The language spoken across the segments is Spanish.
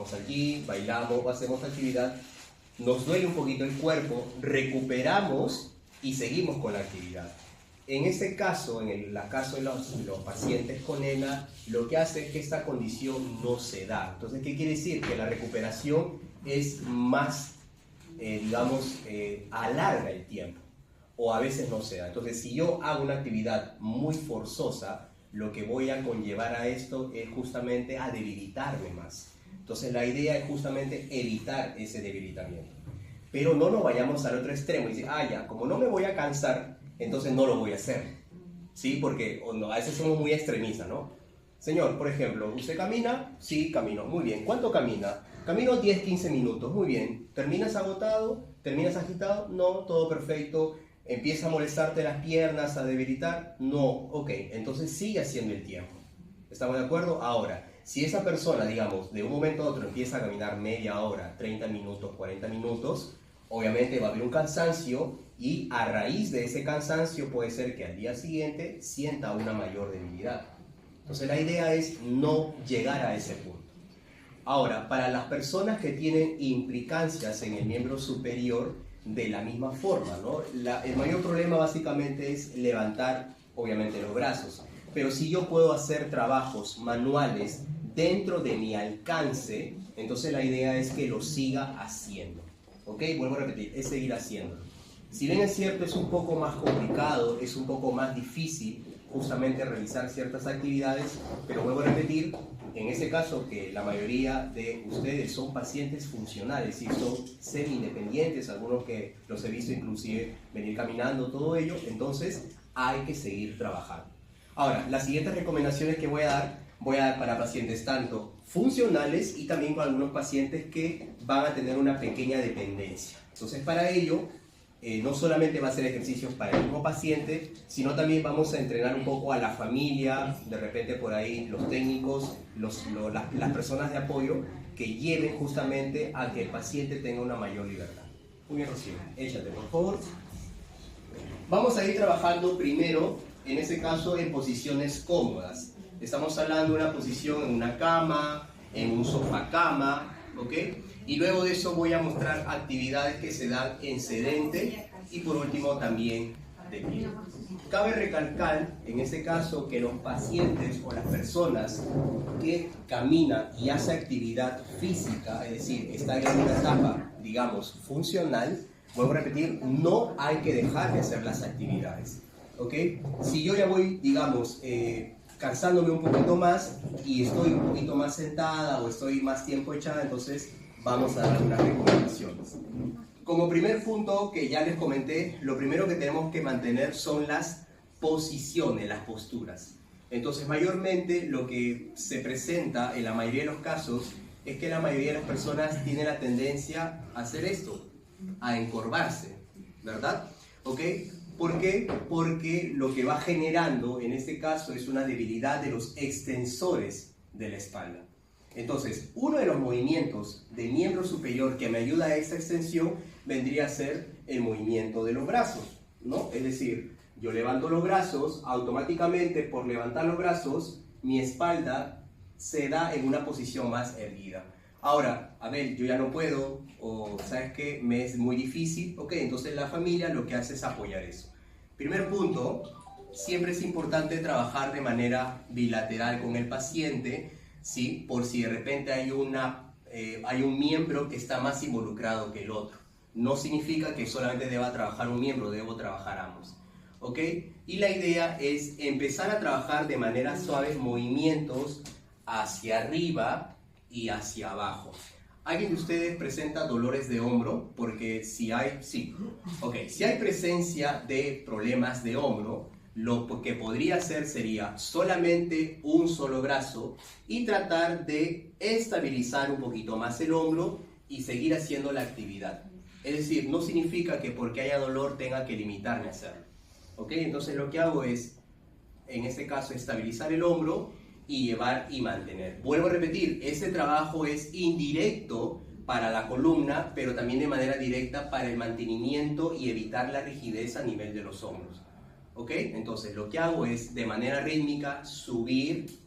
Vamos al gym, bailamos, hacemos actividad, nos duele un poquito el cuerpo, recuperamos y seguimos con la actividad. En este caso, en el caso de los pacientes con ENA, lo que hace es que esta condición no se da. Entonces, ¿qué quiere decir? Que la recuperación es más, alarga el tiempo, o a veces no se da. Entonces, si yo hago una actividad muy forzosa, lo que voy a conllevar a esto es justamente a debilitarme más. Entonces, la idea es justamente evitar ese debilitamiento. Pero no nos vayamos al otro extremo y decir, ya, como no me voy a cansar, entonces no lo voy a hacer. ¿Sí? Porque a veces somos muy extremistas, ¿no? Señor, por ejemplo, ¿usted camina? Sí, camino. Muy bien. ¿Cuánto camina? Camino 10, 15 minutos. Muy bien. ¿Terminas agotado? ¿Terminas agitado? No, todo perfecto. ¿Empieza a molestarte las piernas, a debilitar? No. Ok, entonces sigue haciendo el tiempo. ¿Estamos de acuerdo? Ahora, si esa persona, digamos, de un momento a otro empieza a caminar media hora, 30 minutos, 40 minutos, obviamente va a haber un cansancio y a raíz de ese cansancio puede ser que al día siguiente sienta una mayor debilidad. Entonces la idea es no llegar a ese punto. Ahora, para las personas que tienen implicancias en el miembro superior, de la misma forma, ¿no? El mayor problema básicamente es levantar, obviamente, los brazos. Pero si yo puedo hacer trabajos manuales dentro de mi alcance, entonces la idea es que lo siga haciendo. ¿Ok? Vuelvo a repetir, es seguir haciéndolo. Si bien es cierto, es un poco más complicado, es un poco más difícil justamente realizar ciertas actividades, pero vuelvo a repetir, en ese caso que la mayoría de ustedes son pacientes funcionales y son semi-independientes, algunos que los he visto inclusive venir caminando, todo ello, entonces hay que seguir trabajando. Ahora, las siguientes recomendaciones que voy a dar para pacientes tanto funcionales y también con algunos pacientes que van a tener una pequeña dependencia. Entonces, para ello, no solamente va a ser ejercicios para el mismo paciente, sino también vamos a entrenar un poco a la familia, de repente por ahí los técnicos, las personas de apoyo, que lleven justamente a que el paciente tenga una mayor libertad. Muy bien, Rocío, échate por favor. Vamos a ir trabajando primero, en ese caso, en posiciones cómodas. Estamos hablando de una posición en una cama, en un sofá cama, ¿ok? Y luego de eso voy a mostrar actividades que se dan en sedente y por último también de pie. Cabe recalcar en este caso que los pacientes o las personas que caminan y hacen actividad física, es decir, están en una etapa, digamos, funcional, vuelvo a repetir, no hay que dejar de hacer las actividades, ¿ok? Si yo ya voy, digamos, cansándome un poquito más y estoy un poquito más sentada o estoy más tiempo echada, entonces vamos a dar unas recomendaciones. Como primer punto que ya les comenté, lo primero que tenemos que mantener son las posiciones, las posturas. Entonces, mayormente lo que se presenta en la mayoría de los casos es que la mayoría de las personas tienen la tendencia a hacer esto, a encorvarse, ¿verdad? ¿Ok? ¿Por qué? Porque lo que va generando en este caso es una debilidad de los extensores de la espalda. Entonces, uno de los movimientos del miembro superior que me ayuda a esta extensión vendría a ser el movimiento de los brazos, ¿no? Es decir, yo levanto los brazos, automáticamente por levantar los brazos, mi espalda se da en una posición más erguida. Ahora, a ver, yo ya no puedo, o ¿sabes qué? Me es muy difícil, ok, entonces la familia lo que hace es apoyar eso. Primer punto, siempre es importante trabajar de manera bilateral con el paciente, ¿sí? Por si de repente hay un miembro que está más involucrado que el otro. No significa que solamente deba trabajar un miembro, debo trabajar ambos, ¿ok? Y la idea es empezar a trabajar de manera suave movimientos hacia arriba y hacia abajo. ¿Alguien de ustedes presenta dolores de hombro? Porque si hay presencia de problemas de hombro, lo que podría hacer sería solamente un solo brazo y tratar de estabilizar un poquito más el hombro y seguir haciendo la actividad. Es decir, no significa que porque haya dolor tenga que limitarme a hacerlo. ¿Ok? Entonces lo que hago es, en este caso, estabilizar el hombro y llevar y mantener. Vuelvo a repetir, ese trabajo es indirecto para la columna, pero también de manera directa para el mantenimiento y evitar la rigidez a nivel de los hombros. ¿Ok? Entonces lo que hago es de manera rítmica subir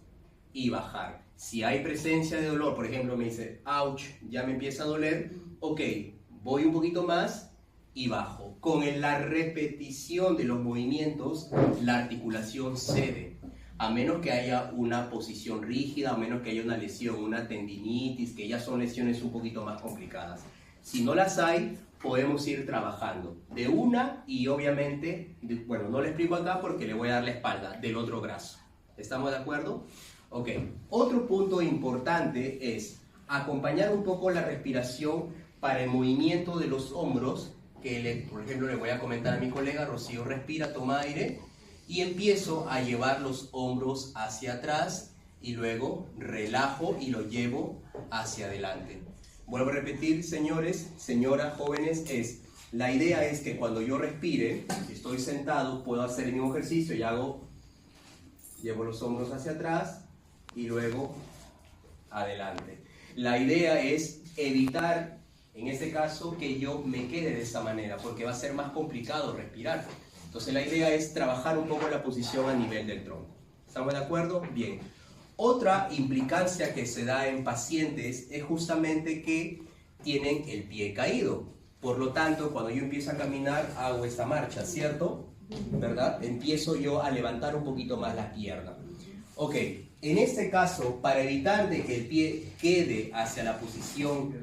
y bajar. Si hay presencia de dolor, por ejemplo, me dice, ouch, ya me empieza a doler, ok, voy un poquito más y bajo. Con la repetición de los movimientos, la articulación cede. A menos que haya una posición rígida, a menos que haya una lesión, una tendinitis, que ya son lesiones un poquito más complicadas. Si no las hay, podemos ir trabajando de una y obviamente, bueno, no le explico acá porque le voy a dar la espalda del otro brazo. ¿Estamos de acuerdo? Ok. Otro punto importante es acompañar un poco la respiración para el movimiento de los hombros, que por ejemplo le voy a comentar a mi colega, Rocío respira, toma aire, y empiezo a llevar los hombros hacia atrás y luego relajo y lo llevo hacia adelante. Vuelvo a repetir, señores, señoras, jóvenes, la idea es que cuando yo respire, si estoy sentado, puedo hacer el mismo ejercicio y llevo los hombros hacia atrás y luego adelante. La idea es evitar, en este caso, que yo me quede de esa manera, porque va a ser más complicado respirar. Entonces la idea es trabajar un poco la posición a nivel del tronco. ¿Estamos de acuerdo? Bien. Otra implicancia que se da en pacientes es justamente que tienen el pie caído. Por lo tanto, cuando yo empiezo a caminar, hago esta marcha, ¿cierto? ¿Verdad? Empiezo yo a levantar un poquito más la pierna. Ok, en este caso, para evitar de que el pie quede hacia la posición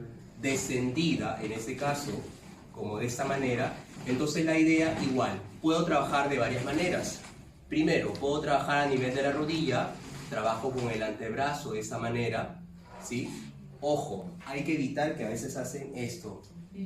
descendida, en este caso, como de esta manera, entonces la idea igual, puedo trabajar de varias maneras. Primero, puedo trabajar a nivel de la rodilla, trabajo con el antebrazo de esta manera, ¿sí? Ojo, hay que evitar que a veces hacen esto,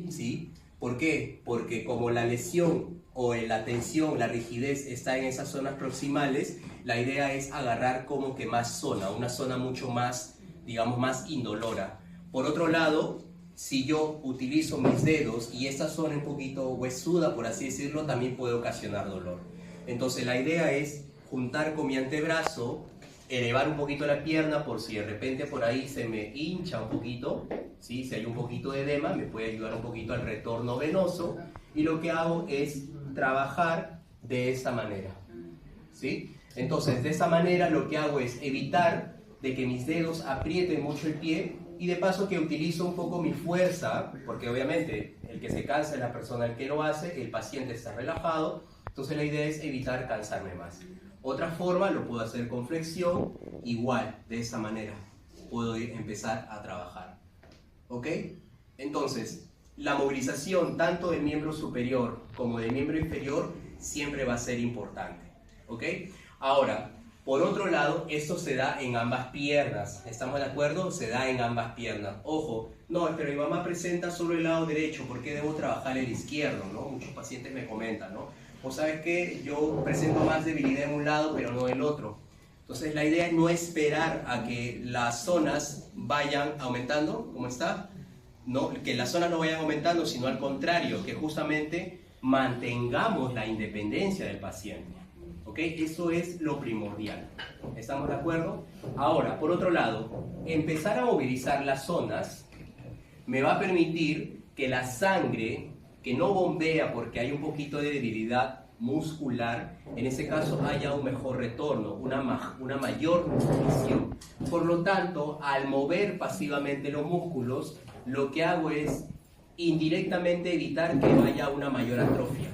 ¿sí? ¿Por qué? Porque como la lesión o la tensión, la rigidez está en esas zonas proximales, la idea es agarrar como que más zona, una zona mucho más, digamos, más indolora. Por otro lado, si yo utilizo mis dedos y esta zona un poquito huesuda, por así decirlo, también puede ocasionar dolor. Entonces la idea es juntar con mi antebrazo, elevar un poquito la pierna por si de repente por ahí se me hincha un poquito, ¿sí? Si hay un poquito de edema, me puede ayudar un poquito al retorno venoso, y lo que hago es trabajar de esta manera, ¿sí? Entonces de esta manera lo que hago es evitar de que mis dedos aprieten mucho el pie, y de paso que utilizo un poco mi fuerza, porque obviamente el que se cansa es la persona el que lo hace, el paciente está relajado, entonces la idea es evitar cansarme más. Otra forma lo puedo hacer con flexión, igual, de esta manera, puedo empezar a trabajar. ¿Ok? Entonces, la movilización tanto del miembro superior como del miembro inferior siempre va a ser importante. ¿Ok? Ahora, por otro lado, esto se da en ambas piernas. ¿Estamos de acuerdo? Se da en ambas piernas. Ojo, no, pero mi mamá presenta solo el lado derecho, ¿por qué debo trabajar el izquierdo? ¿No? Muchos pacientes me comentan, ¿no? O sabes que yo presento más debilidad en un lado, pero no en el otro. Entonces la idea es no esperar a que las zonas vayan aumentando, ¿cómo está? No, que las zonas no vayan aumentando, sino al contrario, que justamente mantengamos la independencia del paciente. ¿Ok? Eso es lo primordial. ¿Estamos de acuerdo? Ahora, por otro lado, empezar a movilizar las zonas me va a permitir que la sangre que no bombea porque hay un poquito de debilidad muscular, en ese caso haya un mejor retorno, una mayor nutrición. Por lo tanto, al mover pasivamente los músculos, lo que hago es indirectamente evitar que haya una mayor atrofia.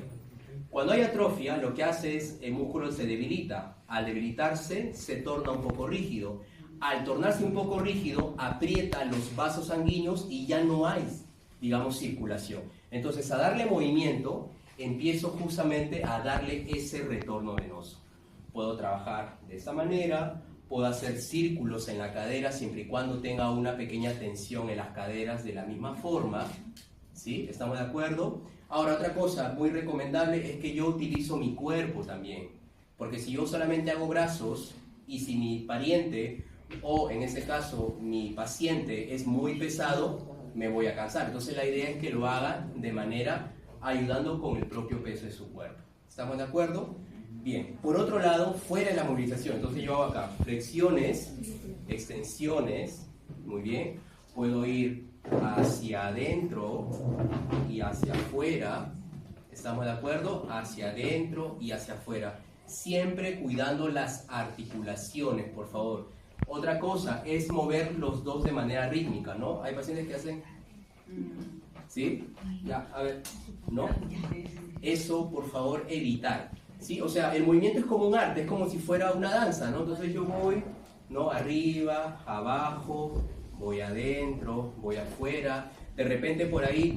Cuando hay atrofia, lo que hace es el músculo se debilita. Al debilitarse, se torna un poco rígido. Al tornarse un poco rígido, aprieta los vasos sanguíneos y ya no hay, digamos, circulación. Entonces, a darle movimiento, empiezo justamente a darle ese retorno venoso. Puedo trabajar de esta manera, puedo hacer círculos en la cadera siempre y cuando tenga una pequeña tensión en las caderas de la misma forma, ¿sí? ¿Estamos de acuerdo? Ahora, otra cosa muy recomendable es que yo utilizo mi cuerpo también, porque si yo solamente hago brazos y si mi pariente o en este caso mi paciente es muy pesado, me voy a cansar. Entonces la idea es que lo haga de manera ayudando con el propio peso de su cuerpo. ¿Estamos de acuerdo? Bien. Por otro lado, fuera de la movilización, entonces yo hago acá flexiones, extensiones, muy bien. Puedo ir hacia adentro y hacia afuera. ¿Estamos de acuerdo? Hacia adentro y hacia afuera. Siempre cuidando las articulaciones, por favor. Otra cosa es mover los dos de manera rítmica, ¿no? Hay pacientes que hacen... ¿Sí? Ya, a ver, ¿no? Eso, por favor, evitar. ¿Sí? O sea, el movimiento es como un arte, es como si fuera una danza, ¿no? Entonces yo voy, ¿no? Arriba, abajo, voy adentro, voy afuera. De repente por ahí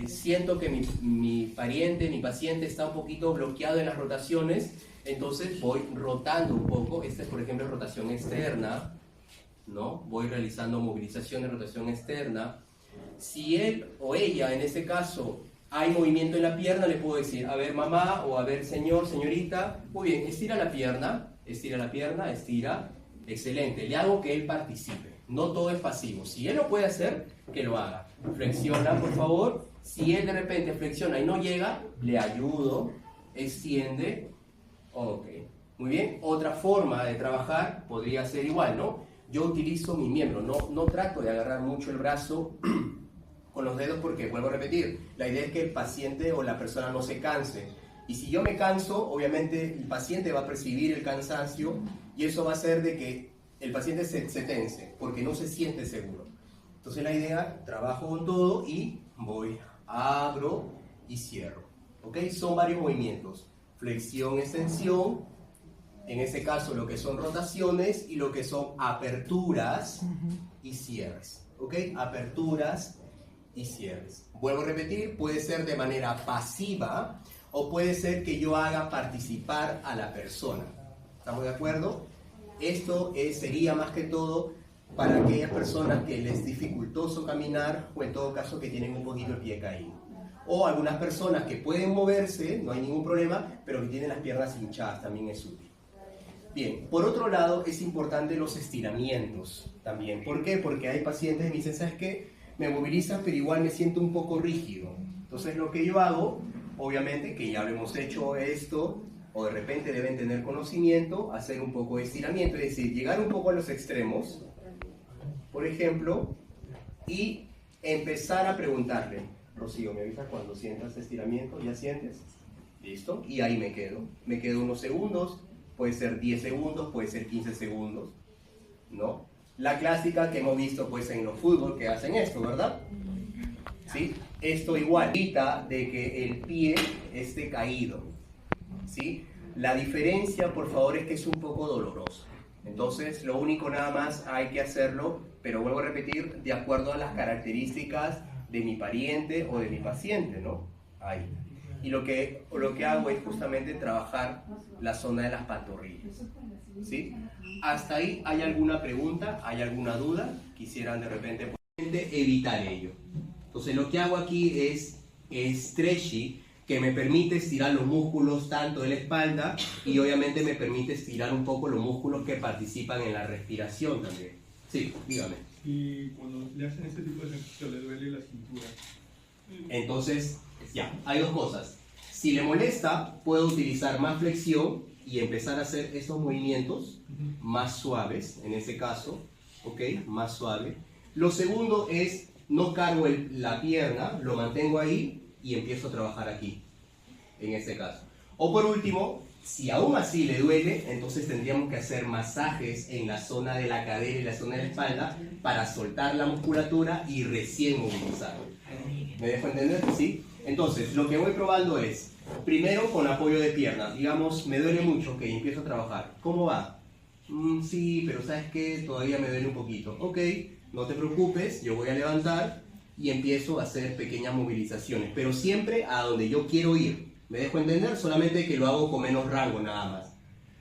siento que mi paciente está un poquito bloqueado en las rotaciones, entonces voy rotando un poco. Esta es, por ejemplo, rotación externa, ¿no? Voy realizando movilización de rotación externa. Si él o ella, en este caso, hay movimiento en la pierna, le puedo decir, a ver mamá, o a ver señor, señorita, muy bien, estira la pierna, estira, excelente, le hago que él participe, no todo es pasivo, si él lo puede hacer, que lo haga, flexiona por favor, si él de repente flexiona y no llega, le ayudo, extiende, ok, muy bien, otra forma de trabajar podría ser igual, ¿no? Yo utilizo mi miembro, no trato de agarrar mucho el brazo con los dedos porque, vuelvo a repetir, la idea es que el paciente o la persona no se canse. Y si yo me canso, obviamente el paciente va a percibir el cansancio y eso va a hacer de que el paciente se tense porque no se siente seguro. Entonces la idea, trabajo con todo y voy, abro y cierro. ¿Ok? Son varios movimientos. Flexión, extensión, en ese caso lo que son rotaciones y lo que son aperturas y cierres. ¿Ok? Aperturas y cierres. Vuelvo a repetir, puede ser de manera pasiva o puede ser que yo haga participar a la persona. ¿Estamos de acuerdo? Esto sería más que todo para aquellas personas que les es dificultoso caminar o en todo caso que tienen un poquito el pie caído. O algunas personas que pueden moverse, no hay ningún problema, pero que tienen las piernas hinchadas, también es útil. Bien, por otro lado es importante los estiramientos también. ¿Por qué? Porque hay pacientes que me dicen, ¿sabes qué? Me moviliza, pero igual me siento un poco rígido. Entonces lo que yo hago, obviamente, que ya lo hemos hecho esto, o de repente deben tener conocimiento, hacer un poco de estiramiento, es decir, llegar un poco a los extremos, por ejemplo, y empezar a preguntarle, Rocío, ¿me avisas cuando sientas estiramiento? ¿Ya sientes? ¿Listo? Y ahí me quedo unos segundos, puede ser 10 segundos, puede ser 15 segundos, ¿no? La clásica que hemos visto pues en los fútbol que hacen esto, ¿verdad? ¿Sí? Esto igual evita de que el pie esté caído, ¿sí? La diferencia, por favor, es que es un poco doloroso. Entonces, lo único nada más hay que hacerlo, pero vuelvo a repetir, de acuerdo a las características de mi pariente o de mi paciente, ¿no? Ahí. Y lo que hago es justamente trabajar la zona de las pantorrillas, ¿sí? ¿Hasta ahí hay alguna pregunta? ¿Hay alguna duda? Quisieran de repente evitar ello. Entonces lo que hago aquí es stretching, que me permite estirar los músculos tanto de la espalda y obviamente me permite estirar un poco los músculos que participan en la respiración también. Sí, dígame. Y cuando le hacen este tipo de ejercicio le duele la cintura. Entonces, ya, hay dos cosas. Si le molesta, puedo utilizar más flexión y empezar a hacer estos movimientos más suaves, en ese caso, ¿ok? Más suave. Lo segundo es, no cargo la pierna, lo mantengo ahí y empiezo a trabajar aquí, en este caso. O por último, si aún así le duele, entonces tendríamos que hacer masajes en la zona de la cadera y la zona de la espalda para soltar la musculatura y recién movilizar. ¿Me dejo entender? ¿Sí? Entonces, lo que voy probando es, primero con apoyo de piernas, digamos, me duele mucho, ok, empiezo a trabajar. ¿Cómo va? Sí, pero ¿sabes qué? Todavía me duele un poquito. Ok, no te preocupes, yo voy a levantar y empiezo a hacer pequeñas movilizaciones, pero siempre a donde yo quiero ir. ¿Me dejo entender? Solamente que lo hago con menos rango nada más.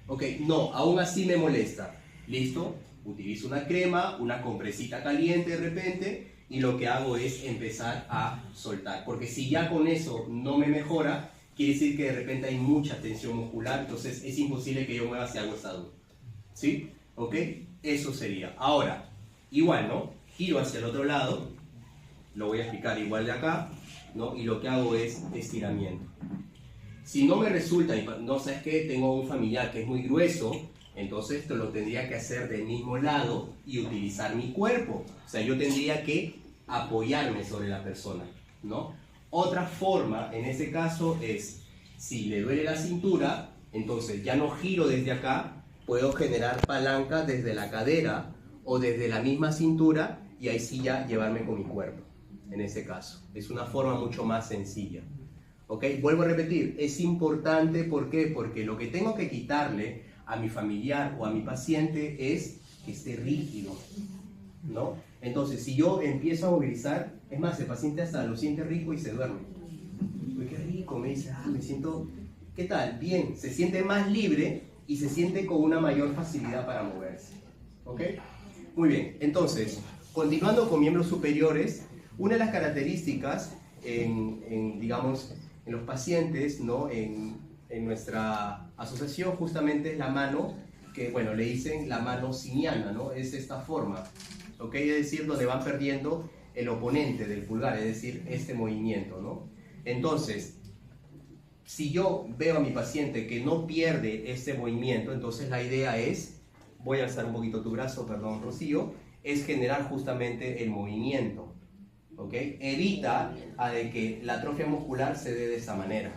Ok, no, aún así me molesta. ¿Listo? Utilizo una crema, una compresita caliente de repente y lo que hago es empezar a soltar. Porque si ya con eso no me mejora, quiere decir que de repente hay mucha tensión muscular, entonces es imposible que yo mueva si hago esta duda. ¿Sí? ¿Ok? Eso sería. Ahora, igual, ¿no? Giro hacia el otro lado, lo voy a explicar igual de acá, ¿no? Y lo que hago es estiramiento. Si no me resulta, no sabes qué, tengo un familiar que es muy grueso, entonces esto lo tendría que hacer del mismo lado y utilizar mi cuerpo. O sea, yo tendría que apoyarme sobre la persona, ¿no? Otra forma, en ese caso, es, si le duele la cintura, entonces ya no giro desde acá, puedo generar palanca desde la cadera o desde la misma cintura y ahí sí ya llevarme con mi cuerpo, en ese caso. Es una forma mucho más sencilla. ¿Ok? Vuelvo a repetir, es importante, ¿por qué? Porque lo que tengo que quitarle a mi familiar o a mi paciente es que esté rígido, ¿no? Entonces, si yo empiezo a movilizar, es más, el paciente hasta lo siente rico y se duerme. Uy, qué rico, me dice, me siento, ¿qué tal? Bien, se siente más libre y se siente con una mayor facilidad para moverse. ¿Ok? Muy bien, entonces, continuando con miembros superiores, una de las características digamos, en los pacientes, ¿no? En nuestra asociación justamente es la mano, que bueno, le dicen la mano siniana, ¿no? Es esta forma, ¿ok? Es decir, donde van perdiendo el oponente del pulgar, es decir, este movimiento, ¿no? Entonces, si yo veo a mi paciente que no pierde este movimiento, entonces la idea es, voy a alzar un poquito tu brazo, perdón, Rocío, es generar justamente el movimiento, ¿ok? Evita a de que la atrofia muscular se dé de esa manera.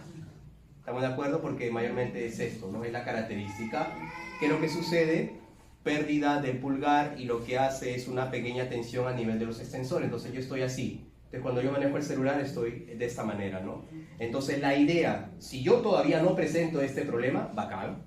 ¿Estamos de acuerdo? Porque mayormente es esto, ¿no? Es la característica. ¿Qué es lo que sucede? Pérdida del pulgar y lo que hace es una pequeña tensión a nivel de los extensores. Entonces yo estoy así. Entonces cuando yo manejo el celular estoy de esta manera, ¿no? Entonces la idea, si yo todavía no presento este problema, bacán.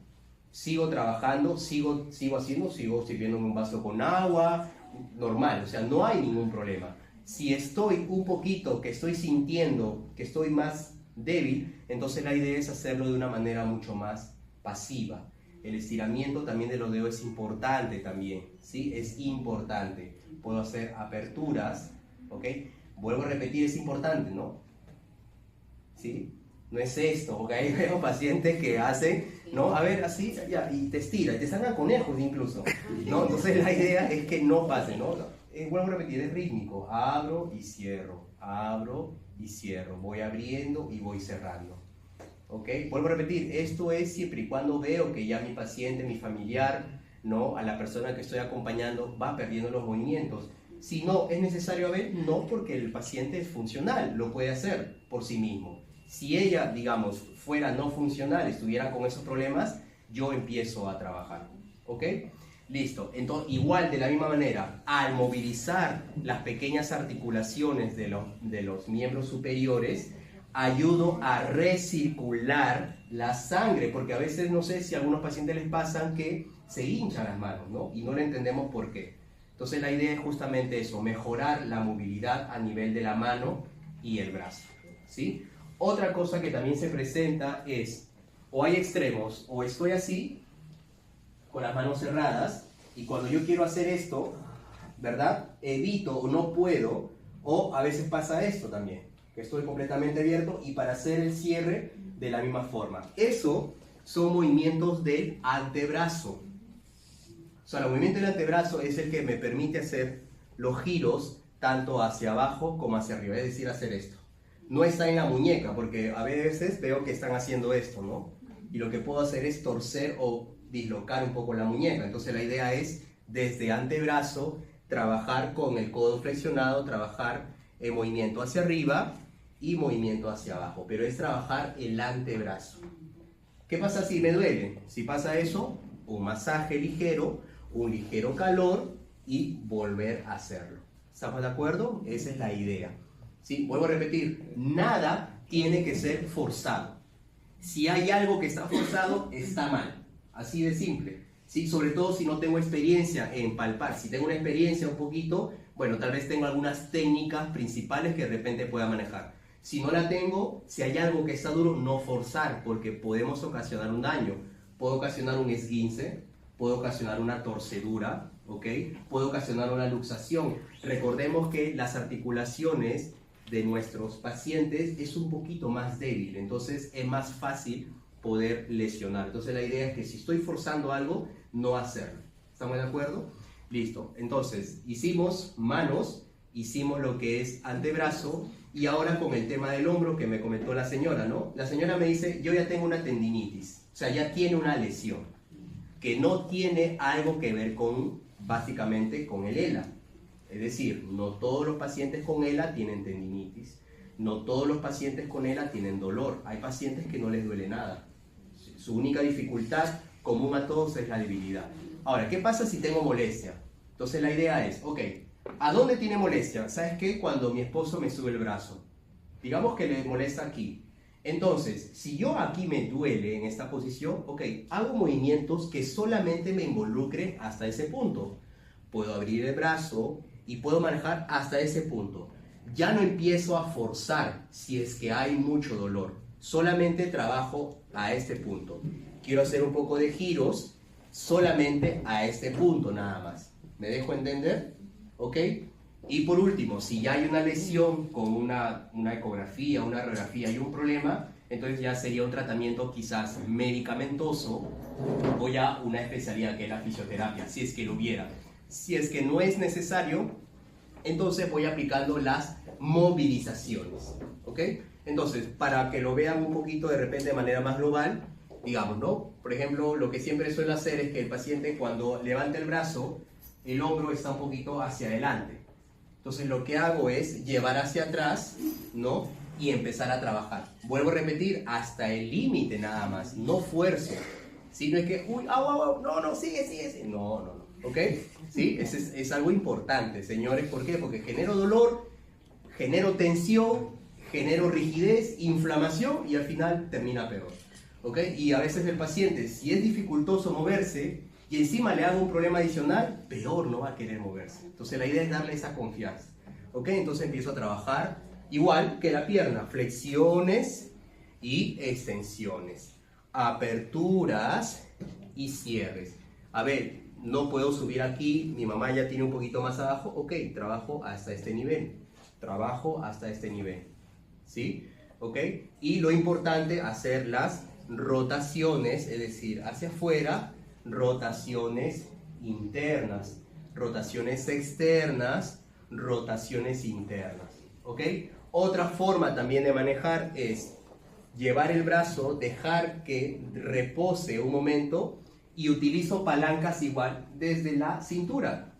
Sigo trabajando, sigo sirviéndome un vaso con agua, normal, o sea, no hay ningún problema. Si estoy un poquito, que estoy sintiendo que estoy más débil, entonces la idea es hacerlo de una manera mucho más pasiva. El estiramiento también de los dedos es importante también, ¿sí? Es importante. Puedo hacer aperturas, ¿ok? Vuelvo a repetir, es importante, ¿no? ¿Sí? No es esto, porque ahí veo pacientes que hacen, ¿no? A ver, así, ya, y te estira, y te sacan conejos incluso, ¿no? Entonces la idea es que no pase, ¿no? Vuelvo a repetir, es rítmico. Abro y cierro, voy abriendo y voy cerrando. ¿Ok? Vuelvo a repetir, esto es siempre y cuando veo que ya mi paciente, mi familiar, ¿no? A la persona que estoy acompañando va perdiendo los movimientos. Si no es necesario ver, no, porque el paciente es funcional, lo puede hacer por sí mismo. Si ella, digamos, fuera no funcional, estuviera con esos problemas, yo empiezo a trabajar. ¿Ok? Listo. Entonces, igual de la misma manera, al movilizar las pequeñas articulaciones de los miembros superiores, ayudo a recircular la sangre, porque a veces, no sé si a algunos pacientes les pasan que se hinchan las manos, ¿no? Y no le entendemos por qué. Entonces la idea es justamente eso, mejorar la movilidad a nivel de la mano y el brazo, ¿sí? Otra cosa que también se presenta es, o hay extremos, o estoy así, con las manos cerradas, y cuando yo quiero hacer esto, ¿verdad? Evito o no puedo, o a veces pasa esto también, que estoy completamente abierto y para hacer el cierre de la misma forma. Eso son movimientos del antebrazo. O sea, el movimiento del antebrazo es el que me permite hacer los giros tanto hacia abajo como hacia arriba, es decir, hacer esto. No está en la muñeca, porque a veces veo que están haciendo esto, ¿no? Y lo que puedo hacer es torcer o dislocar un poco la muñeca. Entonces la idea es, desde antebrazo, trabajar con el codo flexionado, trabajar en movimiento hacia arriba y movimiento hacia abajo, pero es trabajar el antebrazo. ¿Qué pasa si me duele? Si pasa eso, un masaje ligero, un ligero calor y volver a hacerlo. ¿Estamos de acuerdo? Esa es la idea. ¿Sí? Vuelvo a repetir, nada tiene que ser forzado. Si hay algo que está forzado, está mal. Así de simple. ¿Sí? Sobre todo si no tengo experiencia en palpar. Si tengo una experiencia un poquito, bueno, tal vez tengo algunas técnicas principales que de repente pueda manejar. Si no la tengo, si hay algo que está duro, no forzar, porque podemos ocasionar un daño. Puedo ocasionar un esguince, puede ocasionar una torcedura, ¿ok? Puede ocasionar una luxación. Recordemos que las articulaciones de nuestros pacientes es un poquito más débil, entonces es más fácil poder lesionar. Entonces la idea es que si estoy forzando algo, no hacerlo. ¿Estamos de acuerdo? Listo. Entonces, hicimos manos, hicimos lo que es antebrazo, y ahora con el tema del hombro que me comentó la señora, ¿no? La señora me dice, yo ya tengo una tendinitis, o sea, ya tiene una lesión, que no tiene algo que ver con, básicamente, con el ELA. Es decir, no todos los pacientes con ELA tienen tendinitis, no todos los pacientes con ELA tienen dolor. Hay pacientes que no les duele nada. Su única dificultad común a todos es la debilidad. Ahora, ¿qué pasa si tengo molestia? Entonces la idea es, ok, ¿a dónde tiene molestia? ¿Sabes qué? Cuando mi esposo me sube el brazo. Digamos que le molesta aquí. Entonces, si yo aquí me duele en esta posición, ok, hago movimientos que solamente me involucren hasta ese punto. Puedo abrir el brazo y puedo manejar hasta ese punto. Ya no empiezo a forzar si es que hay mucho dolor. Solamente trabajo a este punto. Quiero hacer un poco de giros solamente a este punto nada más. ¿Me dejo entender? ¿Ok? Y por último, si ya hay una lesión con una ecografía, una radiografía y un problema, entonces ya sería un tratamiento quizás medicamentoso o ya una especialidad que es la fisioterapia, si es que lo hubiera. Si es que no es necesario, entonces voy aplicando las movilizaciones. ¿Ok? Entonces, para que lo vean un poquito de repente de manera más global, digamos, ¿no? Por ejemplo, lo que siempre suelo hacer es que el paciente cuando levanta el brazo, el hombro está un poquito hacia adelante. Entonces lo que hago es llevar hacia atrás, ¿no? Y empezar a trabajar. Vuelvo a repetir, hasta el límite nada más, no fuerzo. ¿Sí? No es que, uy, no, sigue. No. ¿Ok? ¿Sí? Es algo importante, señores. ¿Por qué? Porque genero dolor, genero tensión, genero rigidez, inflamación y al final termina peor. ¿Ok? Y a veces el paciente, si es dificultoso moverse, y encima le hago un problema adicional, peor no va a querer moverse. Entonces la idea es darle esa confianza. ¿Ok? Entonces empiezo a trabajar igual que la pierna, flexiones y extensiones, aperturas y cierres. A ver, no puedo subir aquí, mi mamá ya tiene un poquito más abajo, ok, trabajo hasta este nivel, ¿sí? ¿Ok? Y lo importante, hacer las rotaciones, es decir, hacia afuera, rotaciones internas, rotaciones externas, rotaciones internas, ¿ok? Otra forma también de manejar es llevar el brazo, dejar que repose un momento y utilizo palancas igual desde la cintura.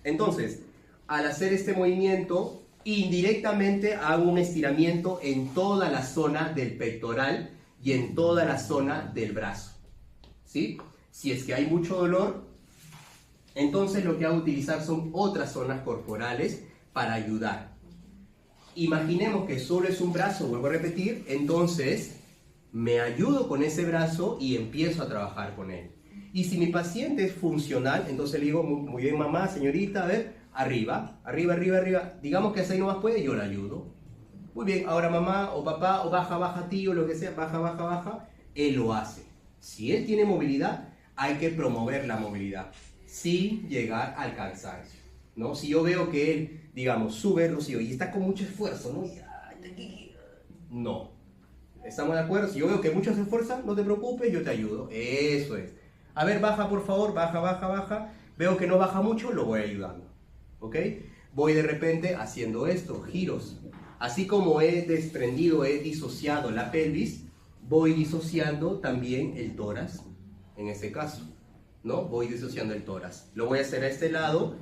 Entonces, al hacer este movimiento, indirectamente hago un estiramiento en toda la zona del pectoral y en toda la zona del brazo, ¿sí? Si es que hay mucho dolor, entonces lo que hago utilizar son otras zonas corporales para ayudar. Imaginemos que solo es un brazo, vuelvo a repetir, entonces me ayudo con ese brazo y empiezo a trabajar con él. Y si mi paciente es funcional, entonces le digo, muy bien mamá, señorita, a ver, arriba. Digamos que hasta ahí no más puede, yo le ayudo. Muy bien, ahora mamá o papá, o baja tío, lo que sea, baja, él lo hace. Si él tiene movilidad, hay que promover la movilidad, sin llegar al cansancio, ¿no? Si yo veo que él, digamos, sube, Rocío, y está con mucho esfuerzo, ¿no? No. ¿Estamos de acuerdo? Si yo veo que mucho se esfuerza, no te preocupes, yo te ayudo. Eso es. A ver, baja, por favor, baja. Veo que no baja mucho, lo voy ayudando. ¿Ok? Voy de repente haciendo esto, giros. Así como he desprendido, he disociado la pelvis, voy disociando también el tórax, en este caso, ¿no? Voy disociando el tórax. Lo voy a hacer a este lado,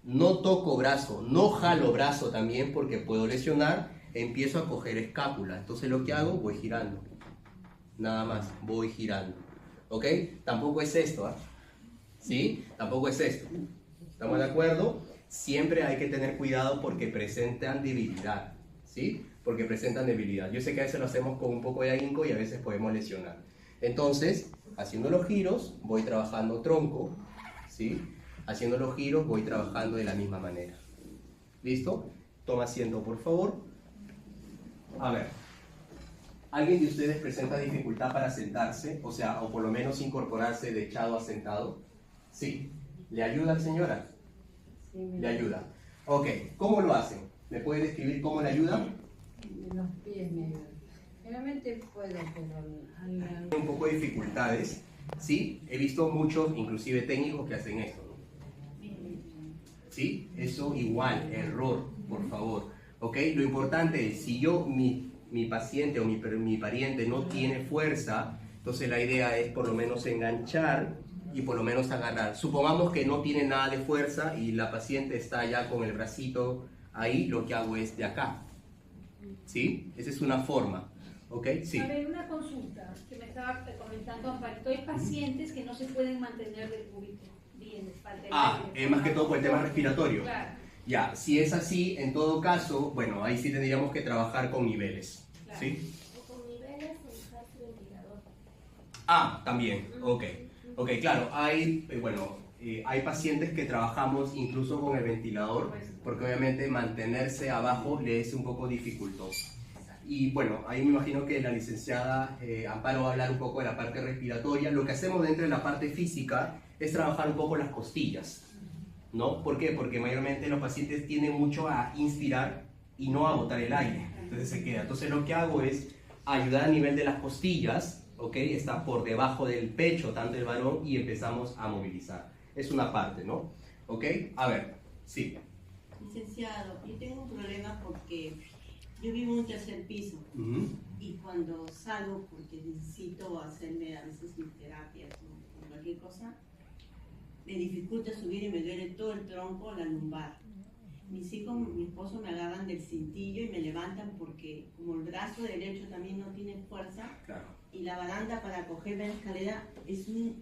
no toco brazo, no jalo brazo también porque puedo lesionar, empiezo a coger escápula. Entonces lo que hago, voy girando. Nada más, voy girando. ¿Ok? Tampoco es esto, ¿ah? ¿Sí? Tampoco es esto. ¿Estamos de acuerdo? Siempre hay que tener cuidado porque presentan debilidad, ¿sí? Porque presentan debilidad. Yo sé que a veces lo hacemos con un poco de ahínco y a veces podemos lesionar. Entonces, haciendo los giros, voy trabajando tronco, ¿sí? Haciendo los giros, voy trabajando de la misma manera. ¿Listo? Toma asiento, por favor. A ver. ¿Alguien de ustedes presenta dificultad para sentarse? O sea, o por lo menos incorporarse de echado a sentado. Sí. ¿Le ayuda, señora? Sí, ¿Le ayuda? Ok. ¿Cómo lo hacen? ¿Me puede describir cómo le ayuda? Los pies me ayudan. Realmente puedo, pero Un poco de dificultades, ¿sí? He visto muchos, inclusive técnicos, que hacen esto, ¿no? ¿Sí? Eso igual, error, por favor. ¿Ok? Lo importante es, si yo, mi paciente o mi pariente no tiene fuerza, entonces la idea es por lo menos enganchar y por lo menos agarrar. Supongamos que no tiene nada de fuerza y la paciente está ya con el bracito ahí, lo que hago es de acá. ¿Sí? Esa es una forma. ¿Ok? Sí. A ver, una consulta que me estaba comentando Amparito. Hay pacientes que no se pueden mantener de cúbito bien, falta de aire. Más que todo por el tema respiratorio. Claro, Ya, si es así, en todo caso, bueno, ahí sí tendríamos que trabajar con niveles. claro. ¿Sí? O con niveles o usarse ventilador. También, ok. Ok, claro, hay pacientes que trabajamos incluso con el ventilador, porque obviamente mantenerse abajo le es un poco dificultoso. Y bueno, ahí me imagino que la licenciada Amparo va a hablar un poco de la parte respiratoria. Lo que hacemos dentro de la parte física es trabajar un poco las costillas, ¿no? ¿Por qué? Porque mayormente los pacientes tienden mucho a inspirar y no a botar el aire, entonces se queda. Entonces lo que hago es ayudar a nivel de las costillas, ¿ok? Está por debajo del pecho, tanto el varón, y empezamos a movilizar. Es una parte, ¿no? ¿Ok? A ver, sí. Licenciado, yo tengo un problema porque yo vivo en un tercer piso y cuando salgo porque necesito hacerme a veces mis terapias o cualquier cosa, me dificulta subir y me duele todo el tronco, la lumbar. Mis hijos, mi esposo me agarran del cintillo y me levantan porque como el brazo derecho también no tiene fuerza, Claro. y la baranda para cogerme la escalera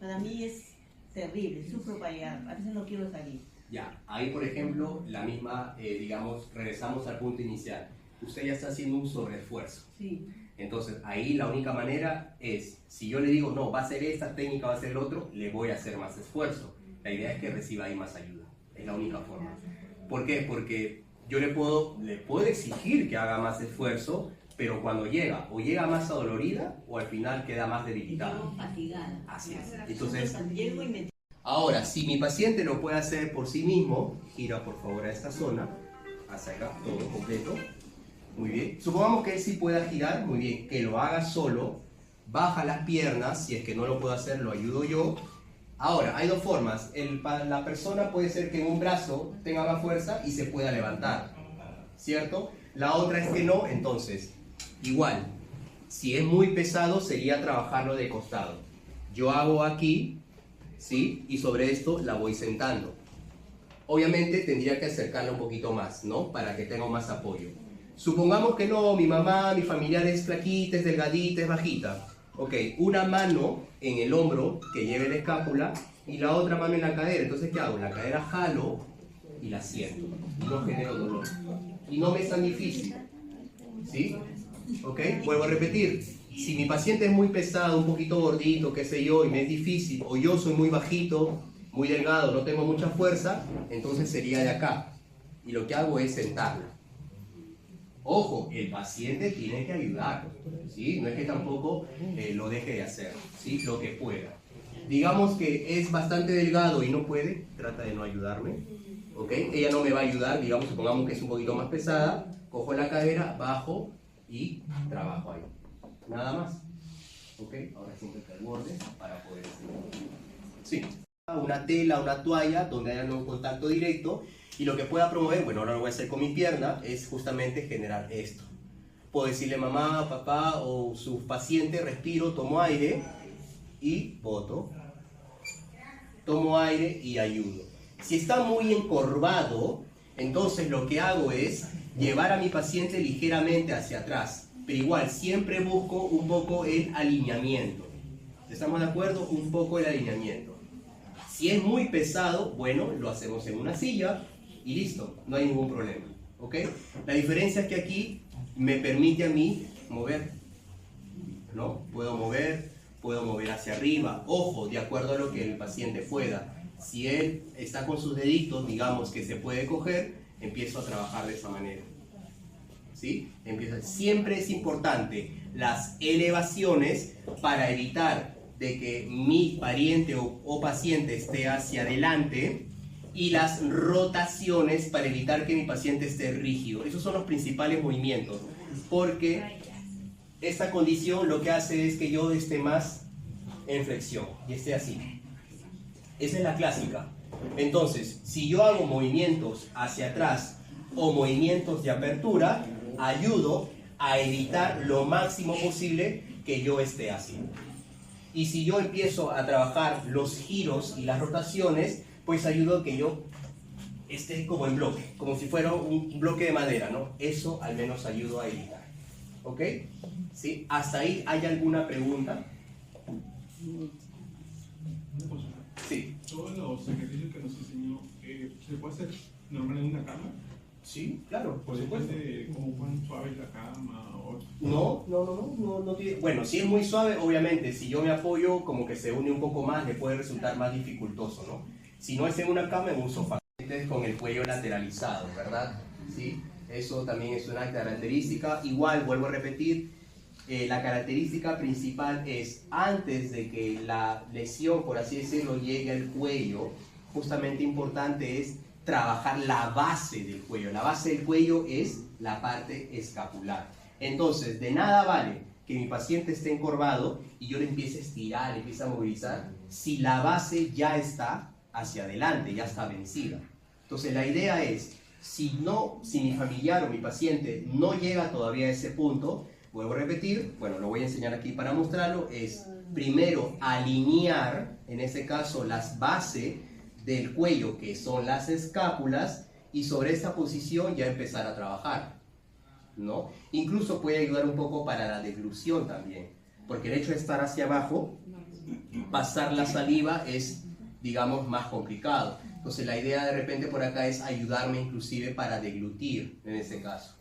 para mí es terrible, sufro para llegar, a veces no quiero salir. Ya, ahí por ejemplo, la misma, digamos, regresamos al punto inicial. Usted ya está haciendo un sobreesfuerzo. Sí. Entonces, ahí la única manera es, si yo le digo, no, va a ser esta técnica, va a ser el otro, le voy a hacer más esfuerzo. La idea es que reciba ahí más ayuda. Es la única forma. ¿Por qué? Porque yo le puedo exigir que haga más esfuerzo, pero cuando llega, o llega más adolorida, o al final queda más debilitada. Llego fatigada. Así es. Entonces, Llego y me... ahora, si mi paciente lo puede hacer por sí mismo, gira por favor a esta zona, hacia acá, todo completo. Muy bien. Supongamos que él sí pueda girar, muy bien, que lo haga solo, baja las piernas, si es que no lo puedo hacer, lo ayudo yo. Ahora, hay dos formas. La persona puede ser que en un brazo tenga más fuerza y se pueda levantar, ¿cierto? La otra es que no, entonces, igual, si es muy pesado sería trabajarlo de costado. Yo hago aquí, ¿sí? Y sobre esto la voy sentando. Obviamente tendría que acercarla un poquito más, ¿no? Para que tenga más apoyo. Supongamos que no, mi mamá, mi familiar es flaquita, es delgadita, es bajita. Ok, una mano en el hombro que lleve la escápula y la otra mano en la cadera. Entonces, ¿qué hago? La cadera jalo y la siento. Y no genero dolor. Y no me es tan difícil. ¿Sí? Ok, vuelvo a repetir. Si mi paciente es muy pesado, un poquito gordito, qué sé yo, y me es difícil, o yo soy muy bajito, muy delgado, no tengo mucha fuerza, entonces sería de acá. Y lo que hago es sentarla. Ojo, el paciente tiene que ayudar, ¿sí? No es que tampoco lo deje de hacer, ¿sí? Lo que pueda. Digamos que es bastante delgado y no puede, trata de no ayudarme, ¿ok? Ella no me va a ayudar, digamos, supongamos que es un poquito más pesada, cojo la cadera, bajo y trabajo ahí. Nada más, ¿ok? Ahora siempre el borde para poder hacer. Sí. Una tela, una toalla donde haya un contacto directo. Y lo que pueda promover, bueno, ahora lo voy a hacer con mi pierna, es justamente generar esto. Puedo decirle mamá, papá o su paciente, respiro, tomo aire y boto. Tomo aire y ayudo. Si está muy encorvado, entonces lo que hago es llevar a mi paciente ligeramente hacia atrás. Pero igual, siempre busco un poco el alineamiento. ¿Estamos de acuerdo? Un poco el alineamiento. Si es muy pesado, bueno, lo hacemos en una silla. Y listo, no hay ningún problema, ¿ok? La diferencia es que aquí me permite a mí mover, ¿no? Puedo mover hacia arriba, ojo, de acuerdo a lo que el paciente pueda. Si él está con sus deditos, digamos que se puede coger, empiezo a trabajar de esa manera, ¿sí? Siempre es importante las elevaciones para evitar de que mi pariente o paciente esté hacia adelante, y las rotaciones para evitar que mi paciente esté rígido. Esos son los principales movimientos, porque esta condición lo que hace es que yo esté más en flexión y esté así. Esa es la clásica. Entonces, si yo hago movimientos hacia atrás o movimientos de apertura, ayudo a evitar lo máximo posible que yo esté así. Y si yo empiezo a trabajar los giros y las rotaciones, pues ayudo a que yo esté como en bloque, como si fuera un bloque de madera, ¿no? Eso al menos ayudo a evitar. ¿Ok? ¿Sí? ¿Hasta ahí hay alguna pregunta? Una consulta. Sí. Todos los ejercicios que nos enseñó, ¿se puede hacer normalmente en una cama? Sí, claro, por Pues supuesto. depende de cómo cuán suave es la cama o... No tiene... Bueno, si es muy suave, obviamente, si yo me apoyo, como que se une un poco más, le puede resultar más dificultoso, ¿no? Si no es en una cama, en un sofá, con el cuello lateralizado, ¿verdad? ¿Sí? Eso también es una característica. Igual, vuelvo a repetir, la característica principal es, antes de que la lesión, por así decirlo, llegue al cuello, justamente importante es trabajar la base del cuello. La base del cuello es la parte escapular. Entonces, de nada vale que mi paciente esté encorvado y yo le empiece a estirar, le empiece a movilizar, si la base ya está hacia adelante, ya está vencida. Entonces, la idea es, si mi familiar o mi paciente no llega todavía a ese punto, vuelvo a repetir, bueno, lo voy a enseñar aquí para mostrarlo, es primero alinear, en este caso, las bases del cuello, que son las escápulas, y sobre esta posición ya empezar a trabajar, ¿no? Incluso puede ayudar un poco para la deglución también, porque el hecho de estar hacia abajo, pasar la saliva es, digamos, más complicado. Entonces la idea de repente por acá es ayudarme inclusive para deglutir, en este caso,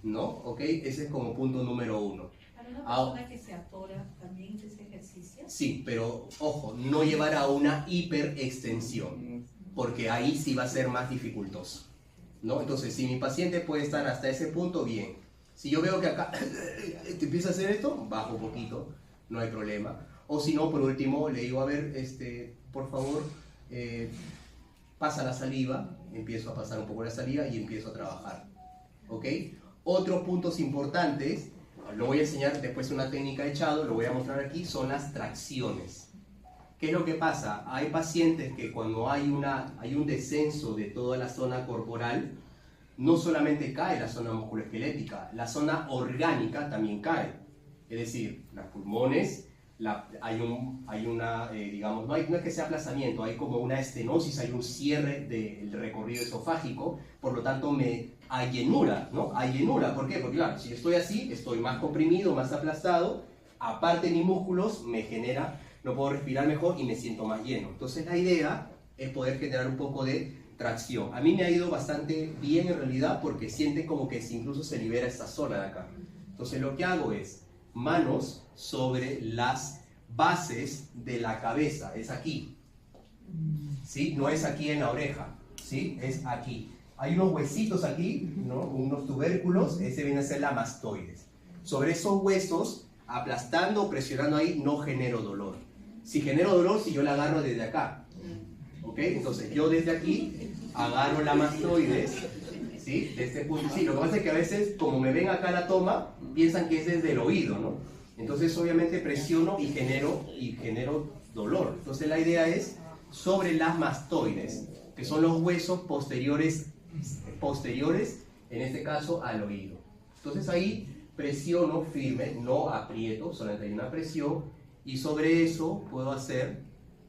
¿no? ¿Ok? Ese es como punto número 1. ¿Para una persona que se atora también ese ejercicio? Sí, pero ojo, no llevar a una hiperextensión, porque ahí sí va a ser más dificultoso, ¿no? Entonces, si mi paciente puede estar hasta ese punto, bien. Si yo veo que acá te empieza a hacer esto, bajo un poquito, no hay problema. O si no, por último, le digo, a ver, por favor, pasa la saliva, empiezo a pasar un poco la saliva y empiezo a trabajar, ¿ok? Otros puntos importantes, lo voy a enseñar después una técnica de echado, lo voy a mostrar aquí, son las tracciones. ¿Qué es lo que pasa? Hay pacientes que cuando hay un descenso de toda la zona corporal, no solamente cae la zona musculoesquelética, la zona orgánica también cae. Es decir, los pulmones, digamos, no es que sea aplazamiento, hay como una estenosis, hay un cierre del recorrido esofágico, por lo tanto hay llenura, ¿no? Hay llenura, ¿por qué? Porque claro, si estoy así, estoy más comprimido, más aplastado, aparte mis músculos me genera, no puedo respirar mejor y me siento más lleno. Entonces la idea es poder generar un poco de tracción. A mí me ha ido bastante bien en realidad porque siente como que incluso se libera esta zona de acá. Entonces lo que hago es manos sobre las bases de la cabeza, es aquí, ¿sí? No es aquí en la oreja, ¿sí? Es aquí. Hay unos huesitos aquí, ¿no? Unos tubérculos, ese viene a ser la mastoides. Sobre esos huesos, aplastando o presionando ahí, no genero dolor. Si genero dolor, si yo la agarro desde acá, ¿ok? Entonces yo desde aquí agarro la mastoides, ¿sí? De este punto, sí, lo que pasa es que a veces, como me ven acá la toma, piensan que es desde el oído, ¿no? Entonces obviamente presiono y genero dolor. Entonces la idea es sobre las mastoides, que son los huesos posteriores, en este caso al oído. Entonces ahí presiono firme, no aprieto, solamente hay una presión, y sobre eso puedo hacer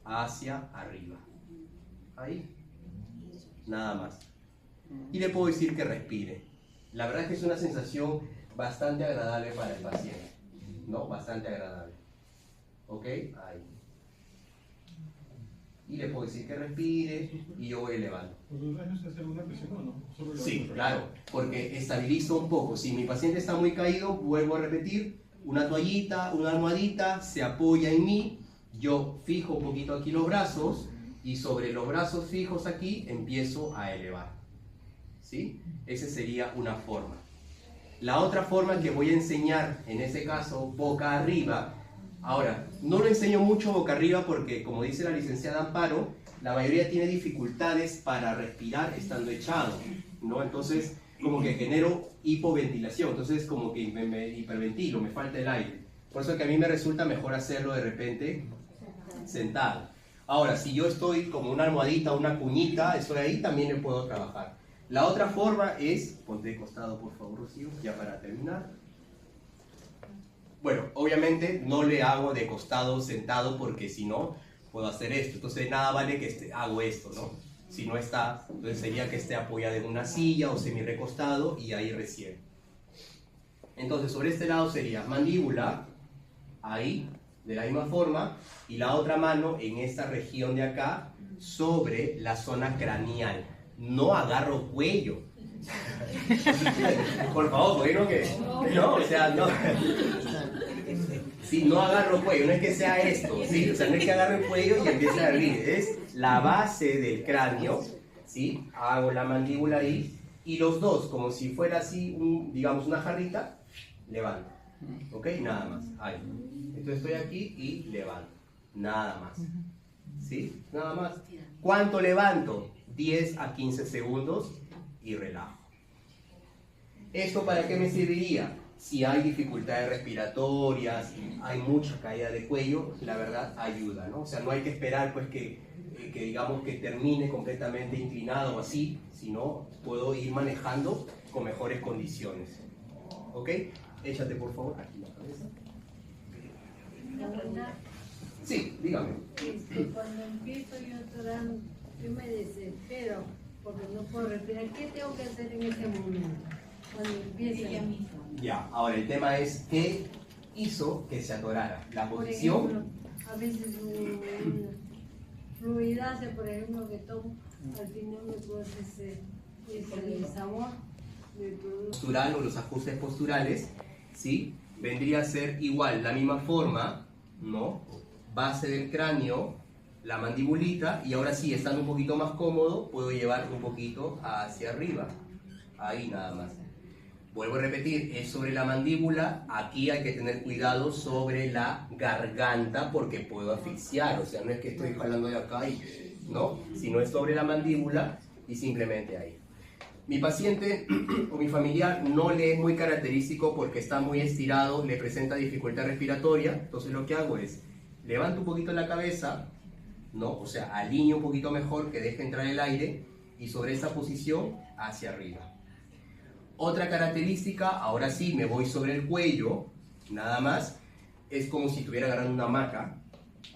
hacia arriba. Ahí, nada más. Y le puedo decir que respire. La verdad es que es una sensación bastante agradable para el paciente, ¿no? Bastante agradable. ¿Ok? Ahí. Y le puedo decir que respire y yo voy elevando. ¿Los daños se hace alguna presión o no? Solo Sí, claro, porque estabilizo un poco. Si mi paciente está muy caído, vuelvo a repetir, una toallita, una almohadita, se apoya en mí, yo fijo un poquito aquí los brazos y sobre los brazos fijos aquí empiezo a elevar. ¿Sí? Esa sería una forma. La otra forma que voy a enseñar, en este caso, boca arriba. Ahora, no lo enseño mucho boca arriba porque, como dice la licenciada Amparo, la mayoría tiene dificultades para respirar estando echado, ¿no? Entonces, como que genero hipoventilación, entonces como que me hiperventilo, me falta el aire. Por eso que a mí me resulta mejor hacerlo de repente sentado. Ahora, si yo estoy como una almohadita, una cuñita, estoy ahí, también le puedo trabajar. La otra forma es, ponte de costado por favor, Rocío, ya para terminar. Bueno, obviamente no le hago de costado sentado porque si no, puedo hacer esto. Entonces nada vale que hago esto, ¿no? Si no está, entonces sería que esté apoyado en una silla o semi recostado y ahí recién. Entonces, sobre este lado sería mandíbula, ahí, de la misma forma, y la otra mano en esta región de acá, sobre la zona craneal. No agarro cuello. Por favor, ¿por qué no que? No, o sea, no. Sí, no agarro cuello, no es que sea esto, ¿sí? O sea, no es que agarre el cuello y empiece a abrir, es la base del cráneo, ¿sí? Hago la mandíbula ahí, y los dos, como si fuera así, digamos, una jarrita, levanto, ¿ok? Nada más, ahí. Entonces estoy aquí y levanto, nada más, ¿sí? Nada más. ¿Cuánto levanto? 10 a 15 segundos y relajo. ¿Esto para qué me serviría? Si hay dificultades respiratorias, hay mucha caída de cuello, la verdad ayuda, ¿no? O sea, no hay que esperar pues que digamos que termine completamente inclinado o así, sino puedo ir manejando con mejores condiciones. ¿Ok? Échate por favor aquí la cabeza. La verdad, Sí, dígame. cuando empiezo yo a llorar, yo me desespero porque no puedo respirar. ¿Qué tengo que hacer en ese momento? Cuando empiezo. Ella misma. Ya, ahora el tema es ¿qué hizo que se atorara? La Por posición. ejemplo, a veces fluidace, por ejemplo, que tomo, al final me produce ese sabor. Postural o los ajustes posturales, ¿sí? Vendría a ser igual, la misma forma, ¿no? Base del cráneo, la mandibulita, y ahora sí, estando un poquito más cómodo, puedo llevar un poquito hacia arriba. Ahí nada más. Vuelvo a repetir, es sobre la mandíbula, aquí hay que tener cuidado sobre la garganta porque puedo asfixiar, o sea, no es que estoy jalando de acá y, ¿no? Sino es sobre la mandíbula y simplemente ahí. Mi paciente o mi familiar no le es muy característico porque está muy estirado, le presenta dificultad respiratoria, entonces lo que hago es, levanto un poquito la cabeza, ¿no? O sea, alineo un poquito mejor, que deje entrar el aire, y sobre esa posición hacia arriba. Otra característica, ahora sí, me voy sobre el cuello, nada más, es como si estuviera agarrando una hamaca,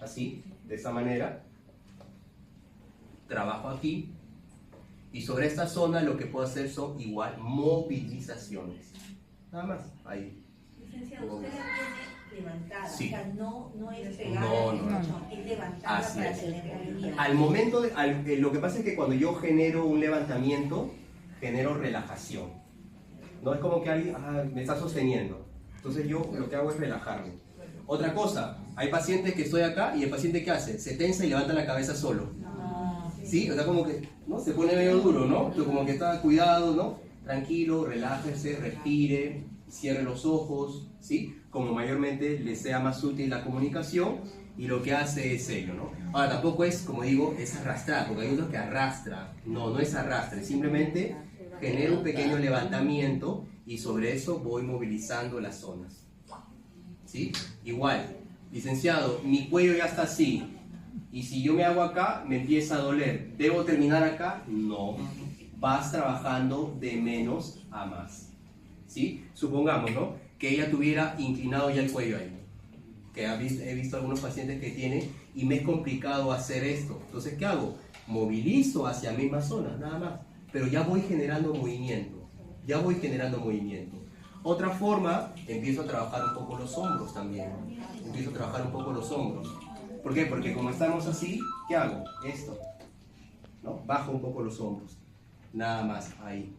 así, de esa manera. Trabajo aquí, y sobre esta zona lo que puedo hacer son igual movilizaciones. Nada más, ahí. Licenciado, usted la tiene levantada, Sí. o sea, no es pegada, No. es levantada Así para es. tener la línea. Al momento, lo que pasa es que cuando yo genero un levantamiento, genero relajación. No es como que alguien me está sosteniendo. Entonces yo lo que hago es relajarme. Otra cosa, hay pacientes que estoy acá y el paciente ¿qué hace? Se tensa y levanta la cabeza solo. ¿Sí? O sea, como que ¿no? Se pone medio duro, ¿no? Pero como que está cuidado, ¿no? Tranquilo, relájese, respire, cierre los ojos, ¿sí? Como mayormente le sea más útil la comunicación y lo que hace es ello, ¿no? Ahora, tampoco es, como digo, es arrastrar, porque hay unos que arrastra. No, no es arrastre, simplemente genero un pequeño levantamiento y sobre eso voy movilizando las zonas. ¿Sí? Igual, licenciado, mi cuello ya está así. Y si yo me hago acá, me empieza a doler. ¿Debo terminar acá? No. Vas trabajando de menos a más. ¿Sí? Supongamos, ¿no? Que ella tuviera inclinado ya el cuello ahí. Que he visto algunos pacientes que tienen y me es complicado hacer esto. Entonces, ¿qué hago? Movilizo hacia la misma zona, nada más. Pero ya voy generando movimiento. Ya voy generando movimiento. Otra forma, empiezo a trabajar un poco los hombros también. Empiezo a trabajar un poco los hombros. ¿Por qué? Porque como estamos así, ¿qué hago? Esto, ¿no? Bajo un poco los hombros, nada más, ahí.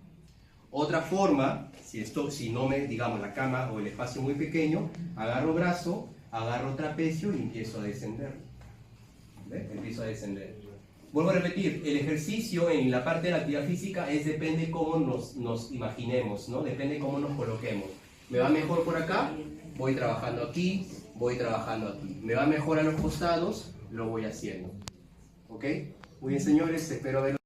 Otra forma, si no me, digamos, la cama o el espacio muy pequeño, agarro brazo, agarro trapecio y empiezo a descender. ¿Ves? Empiezo a descender. Vuelvo a repetir, el ejercicio en la parte de la actividad física depende cómo nos imaginemos, ¿no? Depende cómo nos coloquemos. ¿Me va mejor por acá? Voy trabajando aquí. Voy trabajando aquí. Me va mejor a los costados, lo voy haciendo. ¿Ok? Muy bien, señores, espero verlos.